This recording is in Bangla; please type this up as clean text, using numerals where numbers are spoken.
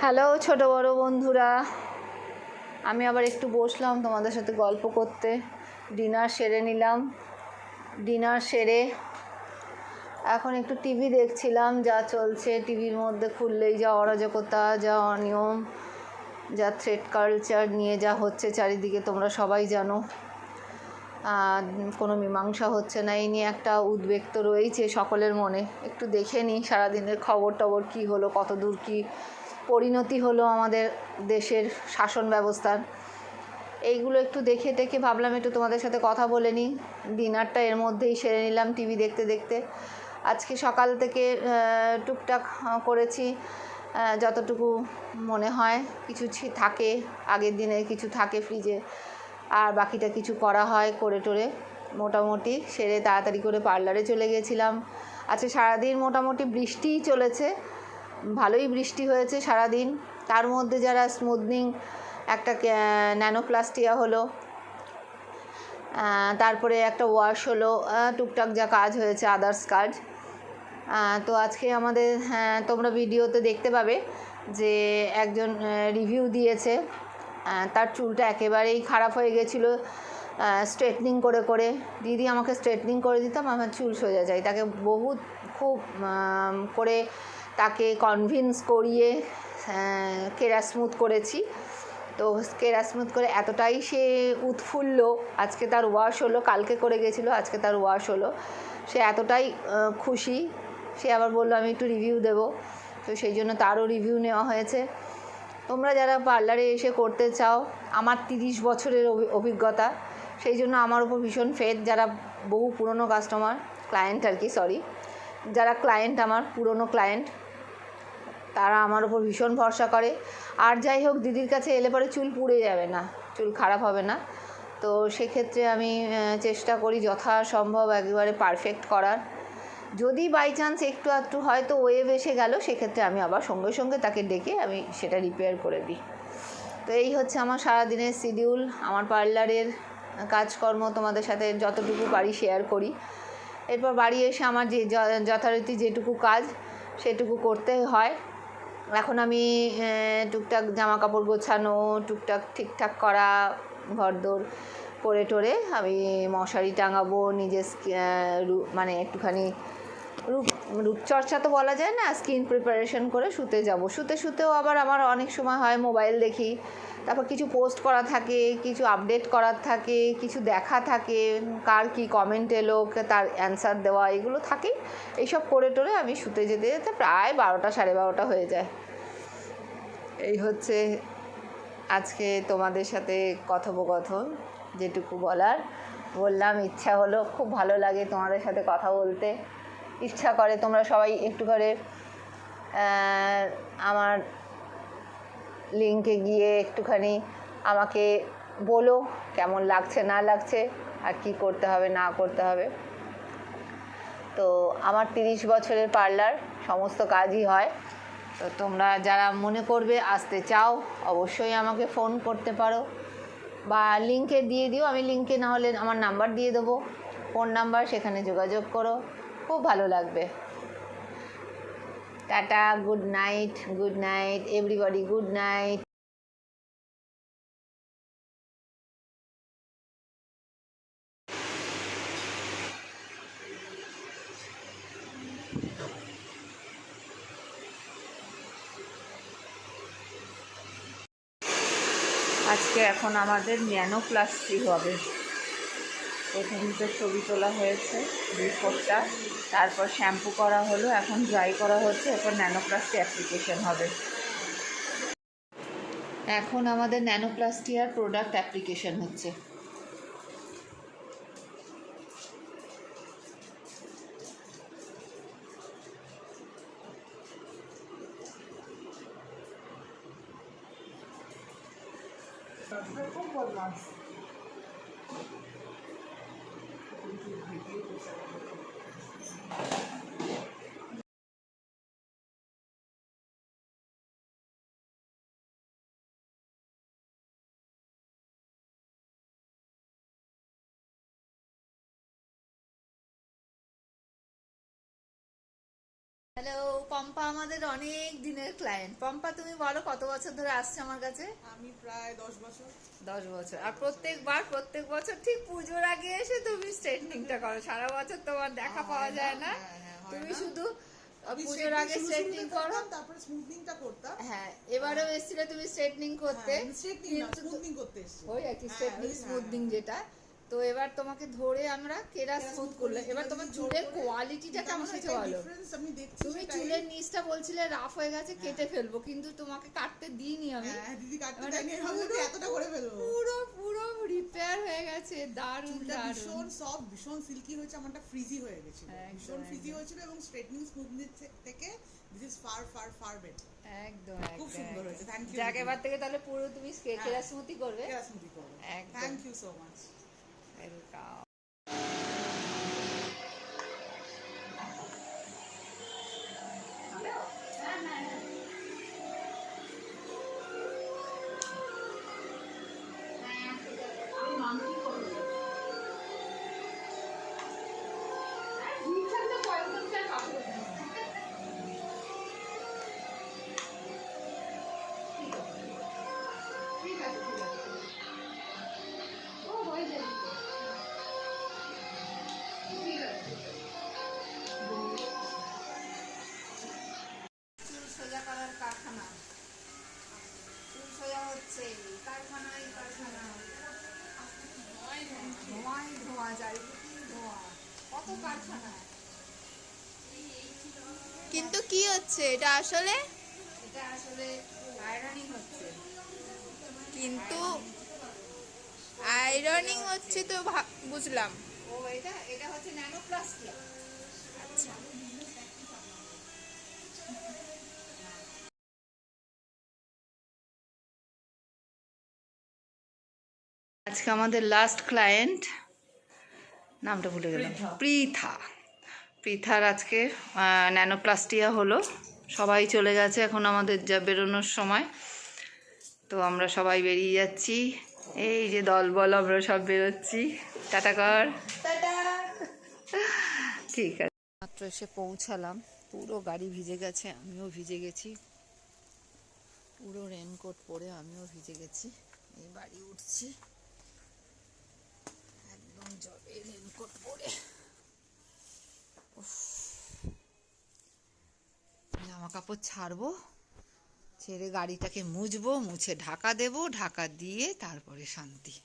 হ্যালো ছোট বড় বন্ধুরা, আমি আবার একটু বসলাম তোমাদের সাথে গল্প করতে। ডিনার সেরে নিলাম। ডিনার সেরে এখন একটু টিভি দেখছিলাম। যা চলছে টিভির মধ্যে খুললেই যা অরাজকতা, যা অনিয়ম, যা থ্রেড কালচার নিয়ে যা হচ্ছে চারিদিকে তোমরা সবাই জানো। কোনো মীমাংসা হচ্ছে না, এই নিয়ে একটা উদ্বেগ তো রয়েছে সকলের মনে। একটু দেখে নিই সারাদিনের খবর টবর কী হলো, কত দূর কী পরিণতি হলো আমাদের দেশের শাসন ব্যবস্থার। এইগুলো একটু দেখে টেকে ভাবলাম একটু তোমাদের সাথে কথা বলে নিই। ডিনারটা এর মধ্যেই সেরে নিলাম টিভি দেখতে দেখতে। আজকে সকাল থেকে টুকটাক করেছি, যতটুকু মনে হয় কিছু থাকে, আগের দিনের কিছু থাকে ফ্রিজে, আর বাকিটা কিছু করা হয় করে টোরে মোটামুটি সেরে তাড়াতাড়ি করে পার্লারে চলে গেছিলাম। আজকে সারাদিন মোটামুটি বৃষ্টিই চলেছে, ভালোই বৃষ্টি হয়েছে সারাদিন। তার মধ্যে যারা স্মুথনিং একটা ন্যানোপ্লাস্টিয়া হলো, তারপরে একটা ওয়াশ হলো, টুকটাক যা কাজ হয়েছে আদার্স কাজ। তো আজকে আমাদের তোমরা ভিডিওতে দেখতে পাবে যে একজন রিভিউ দিয়েছে, তার চুলটা একেবারেই খারাপ হয়ে গেছিলো স্ট্রেটনিং করে করে। দিদি আমাকে স্ট্রেটনিং করে দিতাম, আমার চুল সোজা যায়। তাকে খুব করে তাকে কনভিন্স করিয়ে কেরাসমুথ করেছি। তো কেরাসমুথ করে এতটাই সে উৎফুল্ল, আজকে তার ওয়াশ হলো, কালকে করে গেছিলো, আজকে তার ওয়াশ হলো। সে এতটাই খুশি, সে আবার বললো আমি একটু রিভিউ দেবো। তো সেই জন্য তারও রিভিউ নেওয়া হয়েছে। তোমরা যারা পার্লারে এসে করতে চাও, আমার 30 বছরের অভিজ্ঞতা, সেই জন্য আমার উপর ভীষণ ফেথ। যারা বহু পুরনো কাস্টমার, ক্লায়েন্ট আর কি, সরি, যারা ক্লায়েন্ট, আমার পুরনো ক্লায়েন্ট, তারা আমার উপর ভীষণ ভরসা করে। আর যাই হোক, দিদির কাছে এলে পরে চুল পুড়ে যাবে না, চুল খারাপ হবে না। তো সেক্ষেত্রে আমি চেষ্টা করি যথাসম্ভব একেবারে পারফেক্ট করার। যদি বাই চান্স একটু আধটু হয়তো ওয়েভ এসে গেল, সেক্ষেত্রে আমি আবার সঙ্গে সঙ্গে তাকে ডেকে আমি সেটা রিপেয়ার করে দিই। তো এই হচ্ছে আমার সারাদিনের শিডিউল, আমার পার্লারের কাজকর্ম তোমাদের সাথে যতটুকু পারি শেয়ার করি। এরপর বাড়ি এসে আমার যে যথারীতি যেটুকু কাজ সেটুকু করতে হয়। এখন আমি টুকটাক জামা কাপড় গোছানো, টুকটাক ঠিকঠাক করা, ঘরদোর করে টোরে আমি মশারি টাঙাবো, নিজের মানে একটুখানি রূপচর্চা তো বলা যায় না, স্কিন প্রিপারেশন করে শুতে যাব। শুতেও আবার আমার অনেক সময় হয় মোবাইল দেখি, তারপর কিছু পোস্ট করা থাকে, কিছু আপডেট করার থাকে, কিছু দেখা থাকে, কার কি কমেন্ট এলো তার অ্যান্সার দেওয়া, এগুলো থাকেই। এইসব করে টোরে আমি শুতে যেতে যেতে প্রায় 12টা 12:30 হয়ে যায়। এই হচ্ছে আজকে তোমাদের সাথে কথোপকথন, যেটুকু বললাম। ইচ্ছা হলো, খুব ভালো লাগে তোমাদের সাথে কথা বলতে, ইচ্ছা করে তোমরা সবাই একটু করে আমার লিঙ্কে গিয়ে একটুখানি আমাকে বলো কেমন লাগছে না লাগছে, আর কি করতে হবে না করতে হবে। তো আমার 30 বছরের পার্লার, সমস্ত কাজই হয়। তো তোমরা যারা মনে করবে আসতে চাও, অবশ্যই আমাকে ফোন করতে পারো বা লিঙ্কে দিয়ে দিও। আমি লিঙ্কে না হলে আমার নাম্বার দিয়ে দেবো, ফোন নাম্বার, সেখানে যোগাযোগ করো, খুব ভালো লাগবে। Tata, good night everybody, good night. আজকে এখন আমাদের ন্যানোপ্লাস্টি হবে। প্রথমে ছবি তোলা হয়েছে বিফোরটা, তারপর শ্যাম্পু করা হলো, এখন ড্রাই করা হচ্ছে, এরপর ন্যানোপ্লাস্টি অ্যাপ্লিকেশন হবে। এখন আমাদের ন্যানোপ্লাস্টিয়ার প্রোডাক্ট অ্যাপ্লিকেশন হচ্ছে। হ্যালো পম্পা, আমাদের অনেক দিনের ক্লায়েন্ট। পম্পা, তুমি বলো কত বছর ধরে আসছে আমার কাছে? আমি প্রায় 10 বছর। 10 বছর। আর প্রত্যেক বছর ঠিক পুজোর আগে এসে তুমি স্ট্রেটনিংটা করো। সারা বছর তোমার দেখা পাওয়া যায় না। তুমি শুধু পুজোর আগে স্ট্রেটনিং করো, তারপরে স্মুথনিংটা করতাম। হ্যাঁ, এবারেও এসেছিলে তুমি স্ট্রেটনিং করতে। স্মুথনিং করতে এসেছি। ওই আর কি স্ট্রেটনিং স্মুথনিং যেটা। তো এবার তোমাকে ধরে আমরা কেরা স্মুথ করলে। এবার তোমার চুলের কোয়ালিটিটা কেমন হয়েছে বলো? আমি দেখছি তুমি চুলের নিচটা বলছিলে রাফ হয়ে গেছে, কেটে ফেলবো, কিন্তু তোমাকে কাটতে দিইনি আমি। হ্যাঁ দিদি কাটতে দেয়নি, আমি এতটা করে ফেলবো। পুরো পুরো রিপেয়ার হয়ে গেছে, দারুণ দারুণ। ভীষণ সফট, ভীষণ সিল্কি হয়েছে, আমারটা ফ্রিজি হয়ে গেছিল, ভীষণ ফ্রিজি হয়েছিল এবং স্ট্রেটনিং স্মুথনিং থেকে this is far far far better. একদম খুব সুন্দর হয়েছে, থ্যাংক ইউ। যাক, এবার থেকে তাহলে পুরো তুমি কেরা স্মুথি করবে। কেরা স্মুথি করবে, thank you so much. Welcome. চুল সোজা করার কারখানা, চুল সোজা হচ্ছে কারখানায় কারখানা, ধোঁয়াই ধোঁয়া, চারিদিকে ধোঁয়া, কত কারখানা। কিন্তু কি হচ্ছে এটা আসলে? এটা আসলে আয়রনিং হচ্ছে। কিন্তু আয়রনিং হচ্ছে তো বুঝলাম। ও এটা এটা হচ্ছে ন্যানোপ্লাস্টিক। আচ্ছা, আজকে আমাদের লাস্ট ক্লায়েন্ট, নামটা ভুলে গেলাম, পৃথা। পৃথার আজকে ন্যানোপ্লাস্টিয়া হলো। সবাই চলে গেছে এখন, আমাদের যা বেরোনোর সময়। তো আমরা সবাই বেরিয়ে যাচ্ছি, এই যে দলবল আমরা সব বেরোচ্ছি। টাটা কর। ঠিক আছে, মাত্র এসে পৌঁছালাম, পুরো গাড়ি ভিজে গেছে, আমিও ভিজে গেছি, পুরো রেনকোট পরে আমিও ভিজে গেছি। এই বাড়ি উঠছি একদম জবে রেনকোট পরে। জামা কাপড় ছাড়বো, ছেড়ে গাড়িটাকে মুছবো, মুছে ঢাকা দেবো, ঢাকা দিয়ে তারপরে শান্তি।